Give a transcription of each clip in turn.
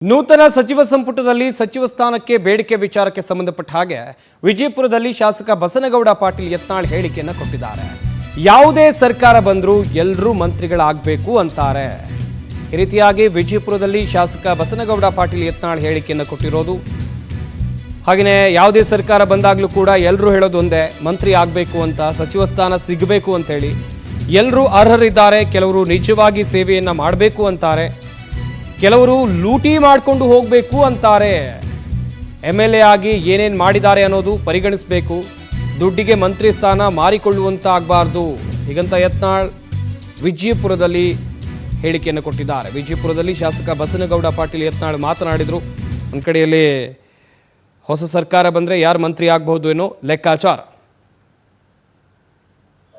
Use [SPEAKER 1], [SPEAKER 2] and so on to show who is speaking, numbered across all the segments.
[SPEAKER 1] ನೂತನ ಸಚಿವ ಸಂಪುಟದಲ್ಲಿ ಸಚಿವ ಸ್ಥಾನಕ್ಕೆ ಬೇಡಿಕೆ ವಿಚಾರಕ್ಕೆ ಸಂಬಂಧಪಟ್ಟ ಹಾಗೆ ವಿಜಯಪುರದಲ್ಲಿ ಶಾಸಕ ಬಸನಗೌಡ ಪಾಟೀಲ್ ಯತ್ನಾಳ್ ಹೇಳಿಕೆಯನ್ನು ಕೊಟ್ಟಿದ್ದಾರೆ. ಯಾವುದೇ ಸರ್ಕಾರ ಬಂದರೂ ಎಲ್ಲರೂ ಮಂತ್ರಿಗಳಾಗಬೇಕು ಅಂತಾರೆ. ಈ ರೀತಿಯಾಗಿ ವಿಜಯಪುರದಲ್ಲಿ ಶಾಸಕ ಬಸನಗೌಡ ಪಾಟೀಲ್ ಯತ್ನಾಳ್ ಹೇಳಿಕೆಯನ್ನು ಕೊಟ್ಟಿರೋದು. ಹಾಗೆಯೇ ಯಾವುದೇ ಸರ್ಕಾರ ಬಂದಾಗಲೂ ಕೂಡ ಎಲ್ಲರೂ ಹೇಳೋದು ಒಂದೇ, ಮಂತ್ರಿ ಆಗಬೇಕು ಅಂತ, ಸಚಿವ ಸ್ಥಾನ ಸಿಗಬೇಕು ಅಂತ ಹೇಳಿ. ಎಲ್ಲರೂ ಅರ್ಹರಿದ್ದಾರೆ, ಕೆಲವರು ನಿಜವಾಗಿ ಸೇವೆಯನ್ನು ಮಾಡಬೇಕು ಅಂತಾರೆ, ಕೆಲವರು ಲೂಟಿ ಮಾಡಿಕೊಂಡು ಹೋಗಬೇಕು ಅಂತಾರೆ. MLA ಆಗಿ ಏನೇನು ಮಾಡಿದ್ದಾರೆ ಅನ್ನೋದು ಪರಿಗಣಿಸಬೇಕು, ದುಡ್ಡಿಗೆ ಮಂತ್ರಿ ಸ್ಥಾನ ಮಾರಿಕೊಳ್ಳುವಂತ ಆಗಬಾರ್ದು ಹೀಗಂತ ಯತ್ನಾಳ್ ವಿಜಯಪುರದಲ್ಲಿ ಹೇಳಿಕೆಯನ್ನು ಕೊಟ್ಟಿದ್ದಾರೆ. ವಿಜಯಪುರದಲ್ಲಿ ಶಾಸಕ ಬಸನಗೌಡ ಪಾಟೀಲ್ ಯತ್ನಾಳ್ ಮಾತನಾಡಿದರು. ಒಂದು ಕಡೆಯಲ್ಲಿ ಹೊಸ ಸರ್ಕಾರ ಬಂದರೆ ಯಾರು ಮಂತ್ರಿ ಆಗಬಹುದು ಏನೋ ಲೆಕ್ಕಾಚಾರ.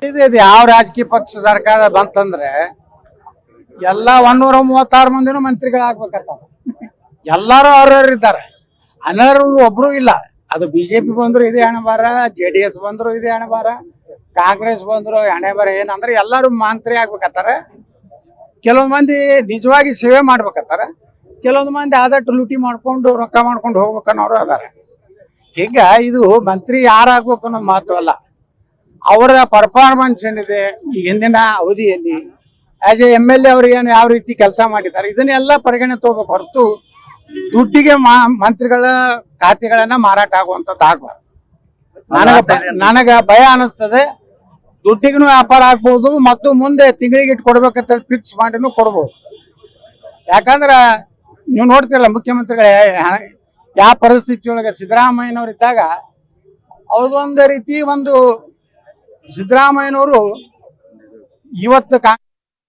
[SPEAKER 2] ಇದು ಯಾವ ರಾಜಕೀಯ ಪಕ್ಷ ಸರ್ಕಾರ ಬಂತಂದ್ರೆ ಎಲ್ಲ 136 ಮಂದಿನೂ ಮಂತ್ರಿಗಳಾಗ್ಬೇಕಂತ. ಎಲ್ಲಾರು ಅರ್ಹರಿದ್ದಾರೆ, ಅನರ್ಹರು ಒಬ್ರು ಇಲ್ಲ. ಅದು ಬಿಜೆಪಿ ಬಂದ್ರು ಇದೇ ಹಣೆಬಾರ, JDS ಬಂದ್ರು ಇದೇ ಹಣೆಬಾರ, ಕಾಂಗ್ರೆಸ್ ಬಂದ್ರು ಹಣೆಬಾರ. ಏನಂದ್ರೆ ಎಲ್ಲಾರು ಮಂತ್ರಿ ಆಗ್ಬೇಕತ್ತಾರೆ. ಕೆಲವೊಂದು ಮಂದಿ ನಿಜವಾಗಿ ಸೇವೆ ಮಾಡ್ಬೇಕತ್ತಾರೆ, ಕೆಲವೊಂದು ಮಂದಿ ಆದಷ್ಟು ಲೂಟಿ ಮಾಡ್ಕೊಂಡು ರೊಕ್ಕ ಮಾಡ್ಕೊಂಡು ಹೋಗ್ಬೇಕನ್ನೋರು ಅದಾರೆ. ಈಗ ಇದು ಮಂತ್ರಿ ಯಾರಾಗ್ಬೇಕು ಅನ್ನೋದು ಮಾತು ಅಲ್ಲ, ಅವರ ಪರ್ಫಾರ್ಮೆನ್ಸ್ ಏನಿದೆ ಈ ಹಿಂದಿನ ಅವಧಿಯಲ್ಲಿ ಆಸ್ ಎ MLA ಅವ್ರು ಏನು ಯಾವ ರೀತಿ ಕೆಲಸ ಮಾಡಿದ್ದಾರೆ ಇದನ್ನೆಲ್ಲ ಪರಿಗಣನೆ ತಗೋಬೇಕು ಹೊರತು ದುಡ್ಡಿಗೆ ಮಂತ್ರಿಗಳ ಖಾತೆಗಳನ್ನ ಮಾರಾಟ ಆಗುವಂತದ್ದು ಆಗ್ಬಾರ್ದು. ನನಗ ಭಯ ಅನಿಸ್ತದೆ. ದುಡ್ಡಿಗೂ ವ್ಯಾಪಾರ ಆಗ್ಬಹುದು ಮತ್ತು ಮುಂದೆ ತಿಂಗಳಿಗೆ ಇಟ್ಟು ಕೊಡ್ಬೇಕಂತ ಫಿಕ್ಸ್ ಮಾಡಿನೂ ಕೊಡ್ಬೋದು. ಯಾಕಂದ್ರ ನೀವು ನೋಡ್ತಿರಲ್ಲ ಮುಖ್ಯಮಂತ್ರಿಗಳೇ ಯಾವ ಪರಿಸ್ಥಿತಿ ಒಳಗೆ ಸಿದ್ದರಾಮಯ್ಯನವ್ರು ಇದ್ದಾಗ ಅವ್ರದೊಂದು ರೀತಿ ಒಂದು ಸಿದ್ದರಾಮಯ್ಯನವರು ಇವತ್ತು